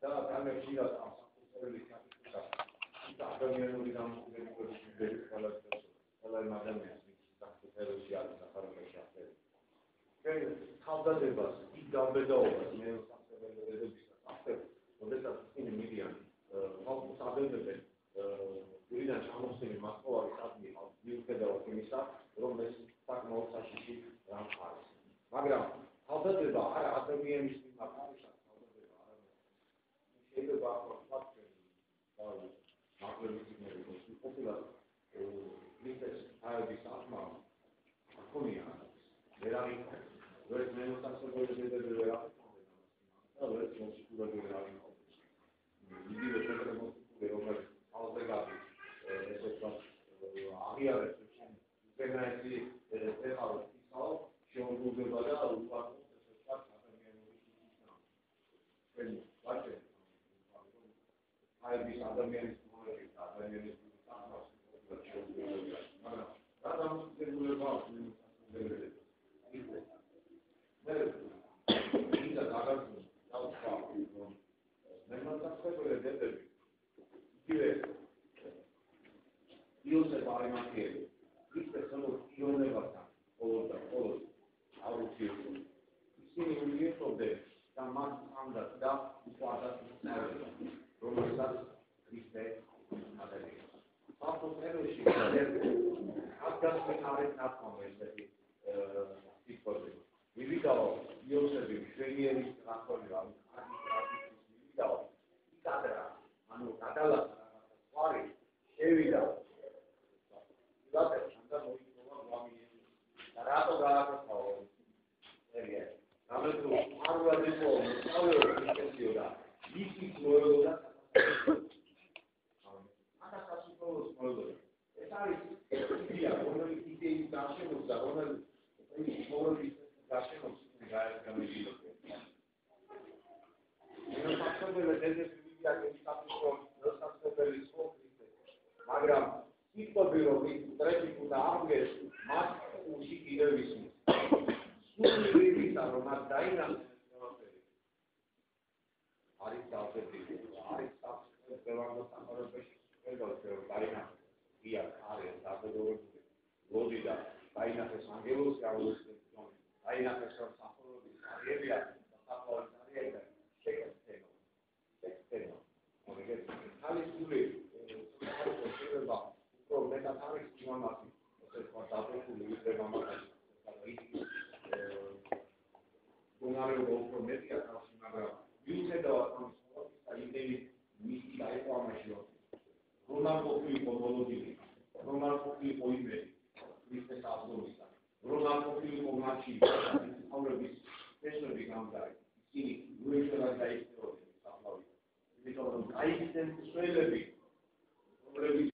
და ადამიანებს იღებს ამ საფუძველი საკითხი. ადამიანური დამოკიდებულების ყველა ადამიანს საფუძველში არის საფუძველში ახდენს. ჩვენ თავდადებას იქ გამბედაობას მე საფუძველებისას ახდენს, როდესაც ისინი მიდიან ხალხს აბებდნენ ვიდან ჩამოსული მასწავლებლის ადგილი მიუხედავად იმისა, რომ ეს საკმაოდ საშიში რამ არის. მაგრამ თავდადება არა ადამიანის მიმართ არის თავდადება არამედ შეიძლება ახლა თქვენ მაგრამ ის ყოფილა მისეს აების ახმა ხონია ვერ არის ვერ მენოსახსოვებები ვერ არის და ვერ მოსიკურები ვერ არის იგივე პროგრამები რომელიც ალგებარი ესე ვთქვათ აღიარეს უზენაესი ეხარო ისაო შეუძლება და უპარკოს ესე ვთქვათ ადამიანური სისტემა ჩვენ ვაჭრობთ აების ადამიანის ადამიანის სახმას მაგრამ რა დამოკიდებულება აქვს ის დაგაგზავნა დავხვა რომ მემარცხებელები დედები იგივე იოსებ არიმათიელი ისე როგორც იონებასთან ყოველდღე აუცილებელია ისინი უიერთობდნენ და მათ ამდათ და უყვარდათ რომელსაც ქრისტე άδელიო საფუძველში აღგასმენ არის ნათქვამი ესეთი სიტყვები მივიდაო იოსები მშვენიერის ნახოლი რა მივიდაო იკადრა ანუ გადალა ვარი შევიდა დაწერა და მოიწოვა გამიერი და რატო გააკეთაო ერია ამეთუ არ ვადეო სწავლეო და ისი მოელოდა აკა სასწაულს მოელოდა ეს არის იდეა რომელიც იდეის დაშენოს და რომელიც მოვიდეს დაშენოს გამიგიდო ეს საფუძველი ეს ვიდეო საფუძველი საფუძველი სკოლით მაგრამ სიტყვები რომ ის ტრეფიკი და აღგეს მას უში კიდევ ისმის სული ვიდა რომ მას დაინახეს არის დავწერილი არის საფუძველი სამაროვეში შეიძლება დაინახეს ია არის დაბედოვებული ლოდი და დაინახეს ანგელოზი აღნიშნეს დაინახეს რომ საფუძველი არიებია საფუძველი არიებია შეკეთება მოგეთ ხალის სული შეიძლება უფრო მეტად არის იმამასი ესე თქვა დაბედოვებული იქნება მაგას გონარეობა უფრო მეტია თავში მაგრამ მიუხედავად ამისა იდეის მისი დაიყვანაში რომალ ყოფილიყო მოლოდინი რომალ ყოფილიყო იმედი ქრისტეს აღდგომისა რომალ ყოფილიყო მათში ცხოვრების წესები გამგარი ისინი უეშველად დაიხსნებოდნენ საფლავით იმიტომ რომ გაიხსნენ სველები რომლებიც